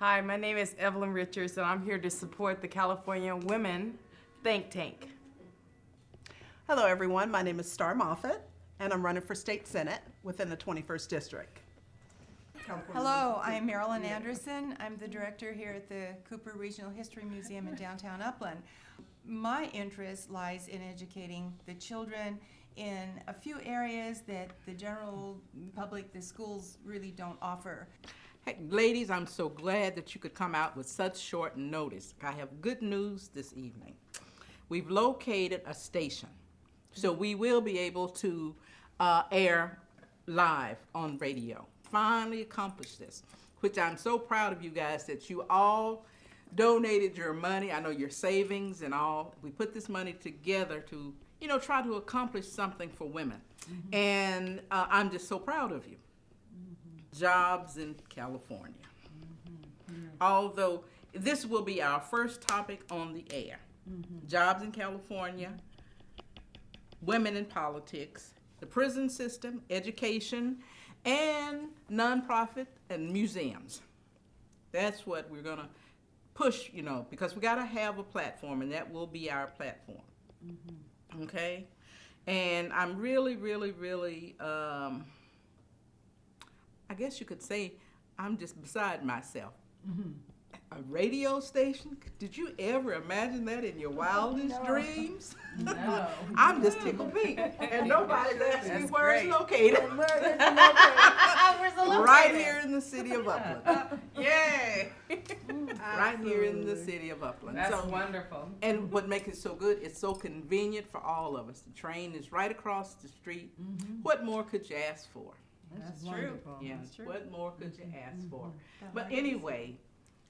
Hi, my name is Evelyn Richards, and I'm here to support the California Women Think Tank. Hello, everyone. My name is Star Moffat, and I'm running for state senate within the 21st district. Hello, I'm Marilyn Anderson. I'm the director here at the Cooper Regional History Museum in downtown Upland. My interest lies in educating the children in a few areas that the general public, the schools, really don't offer. Hey, ladies, I'm so glad that you could come out with such short notice. I have good news this evening. We've located a station, so we will be able to air live on radio. Finally accomplished this, which I'm so proud of you guys that you all donated your money. I know your savings and all. We put this money together to, try to accomplish something for women. Mm-hmm. And I'm just so proud of you. Jobs in California. Mm-hmm. Although this will be our first topic on the air. Mm-hmm. Jobs in California, women in politics, the prison system, education, and nonprofit and museums. That's what we're gonna push, because we gotta have a platform, and that will be our platform. Mm-hmm. Okay? And I'm really, I guess you could say I'm just beside myself. Mm-hmm. A radio station? Did you ever imagine that in your wildest dreams? No. I'm just tickled pink. And nobody's asked me where it's great. located. Where's it located? Right here in the city of Upland. Yay! Right here in the city of Upland. That's wonderful. And what makes it so good, it's so convenient for all of us. The train is right across the street. Mm-hmm. What more could you ask for? That's true. Yeah, That's true. what more could you ask for? But anyway,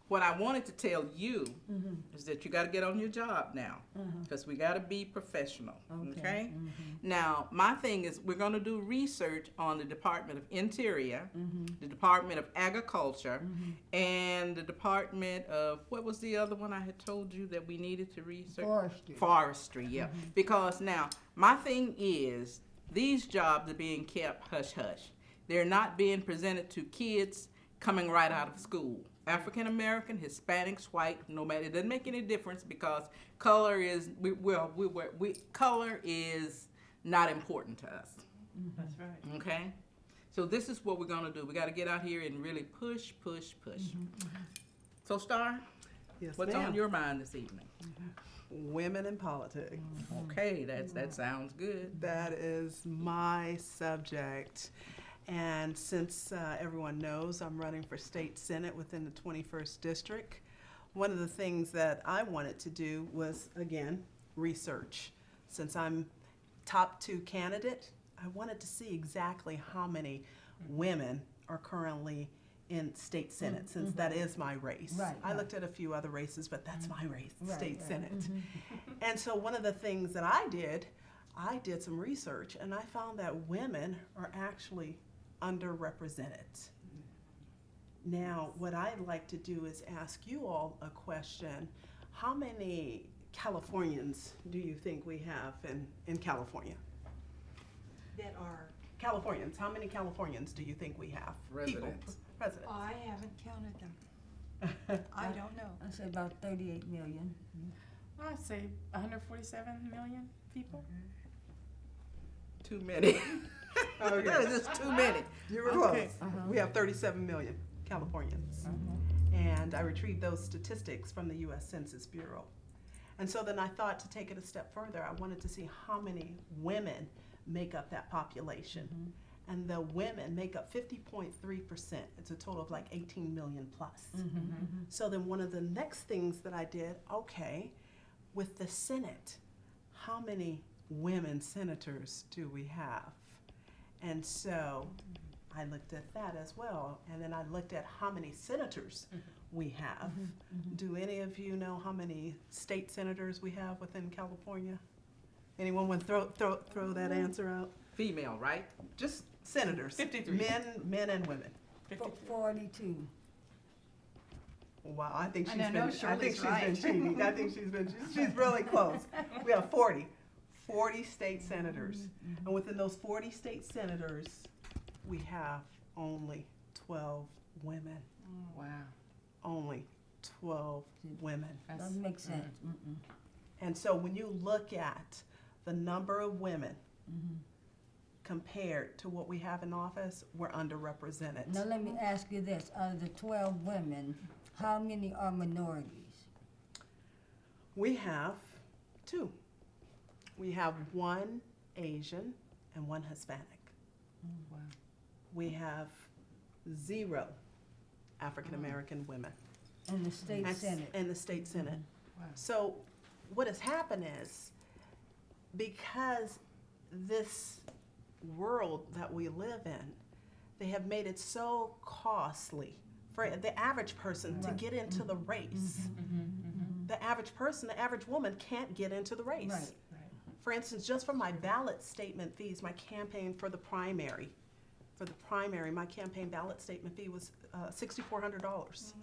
what I wanted to tell you is that you got to get on your job now, because we got to be professional, okay? Now, my thing is we're going to do research on the Department of Interior, the Department of Agriculture, and the Department of, what was the other one I had told you that we needed to research? Forestry, yeah. Because now, my thing is these jobs are being kept hush-hush. They're not being presented to kids coming right out of school. African American, Hispanics, white, no matter, it doesn't make any difference, because color is color is not important to us. That's right. Okay, so this is what we're gonna do. We got to get out here and really push. So, Star, Yes, what's ma'am. on your mind this evening? Women in politics. Okay, that sounds good. That is my subject. And since everyone knows I'm running for state senate within the 21st district, one of the things that I wanted to do was, again, research. Since I'm top 2 candidate, I wanted to see exactly how many women are currently in state senate, since that is my race. Right, I looked at a few other races, but that's my race, state senate. And so one of the things that I did some research, and I found that women are actually underrepresented. Now, what I'd like to do is ask you all a question. How many Californians do you think we have in California? That are, Californians, how many Californians do you think we have? Residents. Residents. I haven't counted them. I don't know. I say about 38 million. I'd say 147 million people. Too many. Okay. There's just too many. You were close. We have 37 million Californians. And I retrieved those statistics from the U.S. Census Bureau. And so then I thought, to take it a step further, I wanted to see how many women make up that population. And the women make up 50.3%. It's a total of like 18 million plus. So then one of the next things that I did, okay, with the Senate, how many women senators do we have? And so I looked at that as well. And then I looked at how many senators we have. Do any of you know how many state senators we have within California? Anyone want to throw that answer out? Female, right? Just senators. 53. Men and women. 42. Wow, I think she's And I know been Shirley's been right. cheating. I think she's really close. We have 40 state senators. And within those 40 state senators, we have only 12 women. Wow. Only 12 women. Doesn't make sense. And so when you look at the number of women compared to what we have in office, we're underrepresented. Now let me ask you this, out of the 12 women, how many are minorities? We have 2. We have 1 Asian and 1 Hispanic. Wow. We have 0 African American women. In the state senate? In the state senate. Wow. So what has happened is, because this world that we live in, they have made it so costly for the average person to Right. get into the race. The average person, the average woman can't get into the race. Right. For instance, just for my ballot statement fees, my campaign for the primary, my campaign ballot statement fee was $6,400.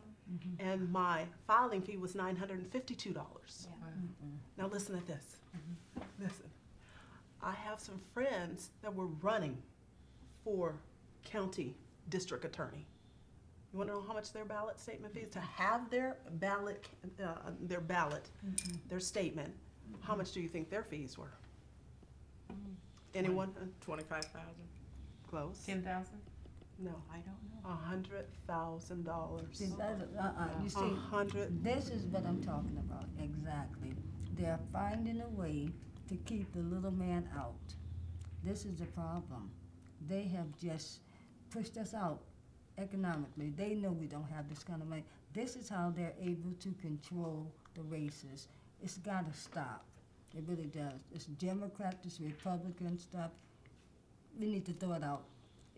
And my filing fee was $952. Now listen to this. Listen. I have some friends that were running for county district attorney. You want to know how much their ballot statement fees? To have their ballot, their statement, how much do you think their fees were? Anyone? 25,000. Close? 10,000? No. I don't know. $100,000. See, you see, 100. this is what I'm talking about, exactly. They're finding a way to keep the little man out. This is the problem. They have just pushed us out economically. They know we don't have this kind of money. This is how they're able to control the races. It's got to stop. It really does. It's Democrat, it's Republican stuff. We need to throw it out.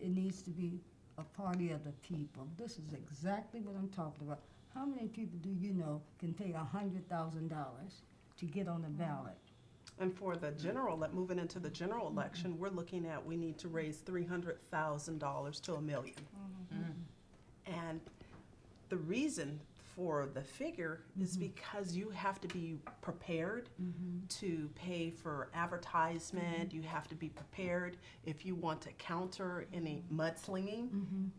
It needs to be a party of the people. This is exactly what I'm talking about. How many people do you know can pay $100,000 to get on the ballot? And for the general, moving into the general election, we're looking at, we need to raise $300,000 to $1 million. And the reason for the figure is because you have to be prepared to pay for advertisement. You have to be prepared if you want to counter any mudslinging.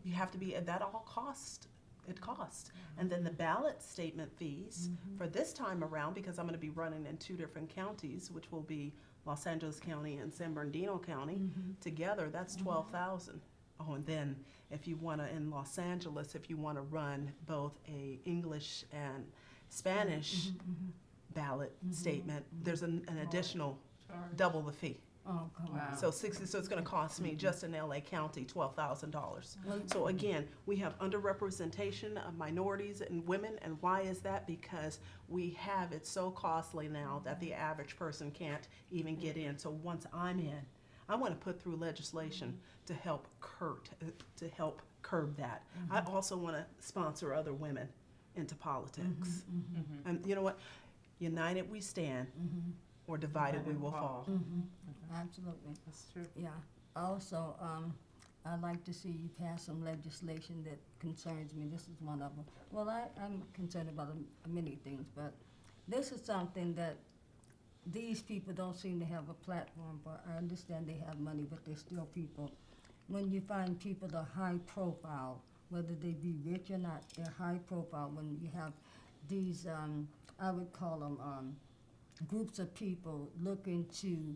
You have to be, that all costs. It costs. And then the ballot statement fees for this time around, because I'm going to be running in 2 different counties, which will be Los Angeles County and San Bernardino County, together, that's $12,000. Oh, and then if you want to, in Los Angeles, if you want to run both a English and Spanish ballot statement, there's an additional double the fee. Oh, come on. So so it's going to cost me just in LA County $12,000. So again, we have underrepresentation of minorities and women, and why is that? Because we have it so costly now that the average person can't even get in. So once I'm in, I want to put through legislation to help curb that. I also want to sponsor other women into politics. And you know what? United we stand, or divided we will fall. Absolutely. That's true. Yeah. Also, I'd like to see you pass some legislation that concerns me. This is one of them. Well, I'm concerned about many things, but this is something that these people don't seem to have a platform for. I understand they have money, but they're still people. When you find people that are high profile, whether they be rich or not, they're high profile. When you have these, I would call them groups of people looking to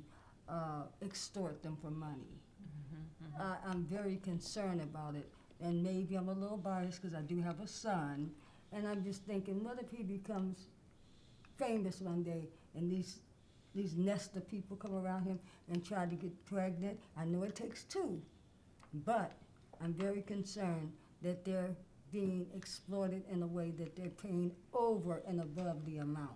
extort them for money. I'm very concerned about it, and maybe I'm a little biased because I do have a son, and I'm just thinking, what if he becomes famous one day and these nest of people come around him and try to get pregnant? I know it takes 2, but I'm very concerned that they're being exploited in a way that they're paying over and above the amount.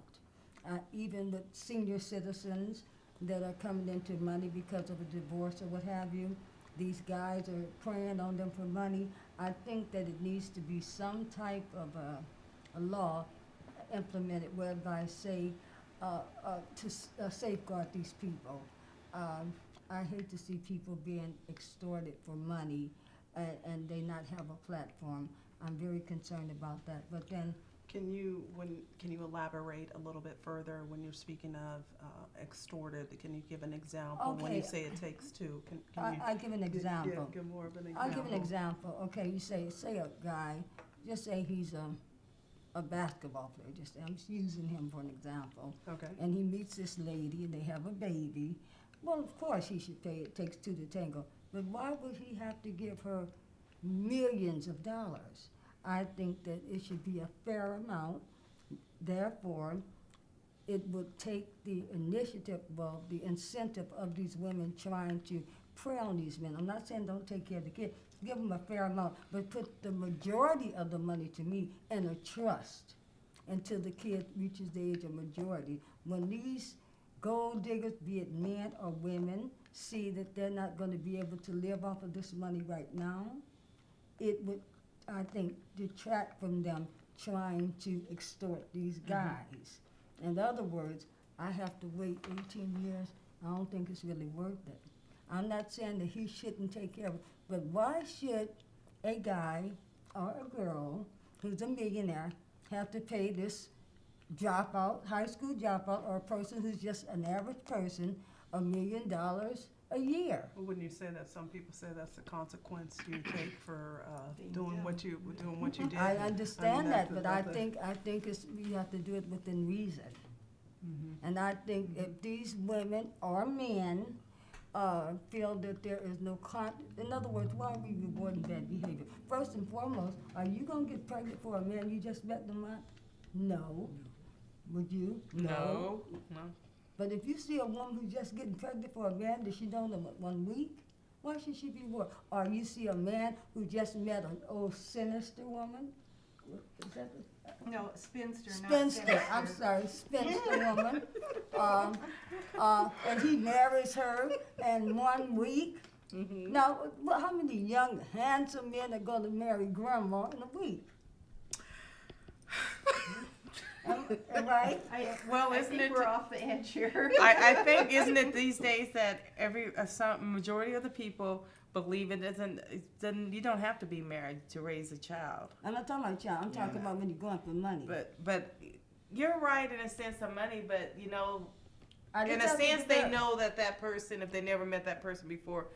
Even with senior citizens that are coming into money because of a divorce or what have you, these guys are preying on them for money. I think that it needs to be some type of a law implemented whereby say to safeguard these people. I hate to see people being extorted for money and they not have a platform. I'm very concerned about that. But then, Can you elaborate a little bit further when you're speaking of extorted? Can you give an example when you Okay. say it takes 2? Can you I give an example. give more of an example? I'll give an example. Okay, you say a guy, just say he's a basketball player. Just I'm just using him for an example. Okay. And he meets this lady, and they have a baby. Well, of course he should pay. It takes two to tango. But why would he have to give her millions of dollars? I think that it should be a fair amount. Therefore, it would take the initiative, well, the incentive of these women trying to prey on these men. I'm not saying don't take care of the kid. Give them a fair amount, but put the majority of the money, to me, in a trust until the kid reaches the age of majority. When these gold diggers, be it men or women, see that they're not going to be able to live off of this money right now, it would, I think, detract from them trying to extort these guys. In other words, I have to wait 18 years. I don't think it's really worth it. I'm not saying that he shouldn't take care of it, but why should a guy or a girl who's a millionaire have to pay this dropout, high school dropout, or a person who's just an average person, $1 million a year? Well, wouldn't you say that some people say that's the consequence you take for doing what you did? I understand that, but I that's think it's, you have to do it within reason. And I think if these women or men feel that there is no in other words, why are we rewarding bad behavior? First and foremost, are you gonna get pregnant for a man you just met the month? No. Would you? No. But if you see a woman who's just getting pregnant for a man that she don't know but 1 week, why should she be rewarded? Or you see a man who just met an old sinister woman? Is that No, spinster, not spinster, sinister. I'm sorry, spinster woman. And he marries her in 1 week. Now, how many young, handsome men are going to marry grandma in a week? Am I right? Well, I isn't think it? we're off the edge here. I think, isn't it these days that some majority of the people believe it doesn't, you don't have to be married to raise a child. I'm not talking about child. I'm talking about when you're going for money. But you're right in a sense of money, but you know, I in just a have to sense do they that. know that person, if they never met that person before,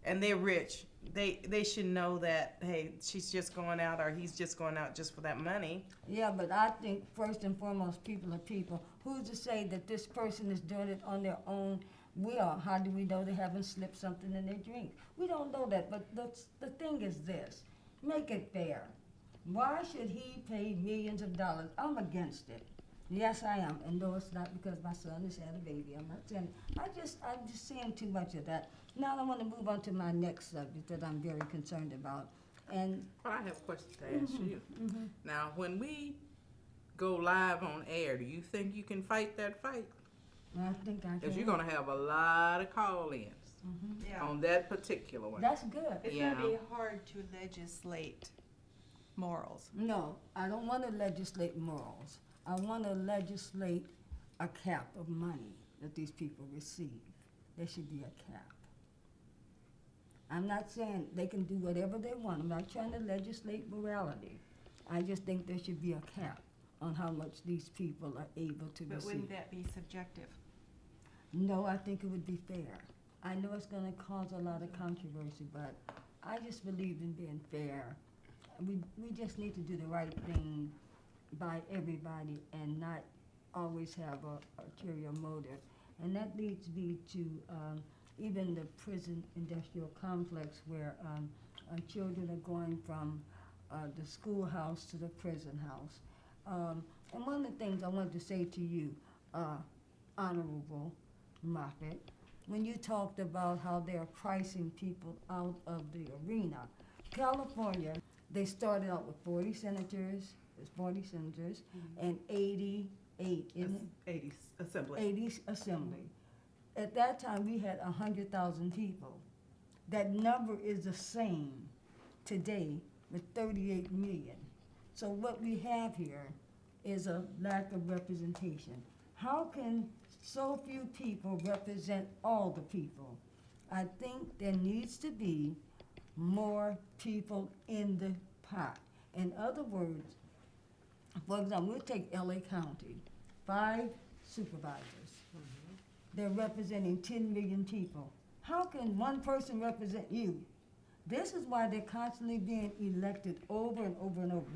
and they're rich, they should know that, hey, she's just going out or he's just going out just for that money. Yeah, but I think first and foremost, people are people. Who's to say that this person is doing it on their own will? How do we know they haven't slipped something in their drink? We don't know that, but the thing is this. Make it fair. Why should he pay millions of dollars? I'm against it. Yes, I am. And no, it's not because my son has had a baby. I'm not saying, I'm just saying too much of that. Now I want to move on to my next subject that I'm very concerned about. And But I have a question to ask you. Now, when we go live on air, do you think you can fight that fight? I think I Because can. you're going to have a lot of call-ins Yeah. on that particular one. That's good. It's Yeah. gonna be hard to legislate morals. No, I don't want to legislate morals. I want to legislate a cap of money that these people receive. There should be a cap. I'm not saying they can do whatever they want. I'm not trying to legislate morality. I just think there should be a cap on how much these people are able to But receive. wouldn't that be subjective? No, I think it would be fair. I know it's going to cause a lot of controversy, but I just believe in being fair. We just need to do the right thing by everybody and not always have a ulterior motive. And that leads me to even the prison industrial complex where children are going from the schoolhouse to the prison house. And one of the things I wanted to say to you, Honorable Moffat, when you talked about how they're pricing people out of the arena, California, they started out with 40 senators, and 88, isn't it? 80 assembly. 80 assembly. At that time, we had 100,000 people. That number is the same today with 38 million. So what we have here is a lack of representation. How can so few people represent all the people? I think there needs to be more people in the pot. In other words, for example, we'll take LA County, 5 supervisors. They're representing 10 million people. How can one person represent you? This is why they're constantly being elected over and over and over,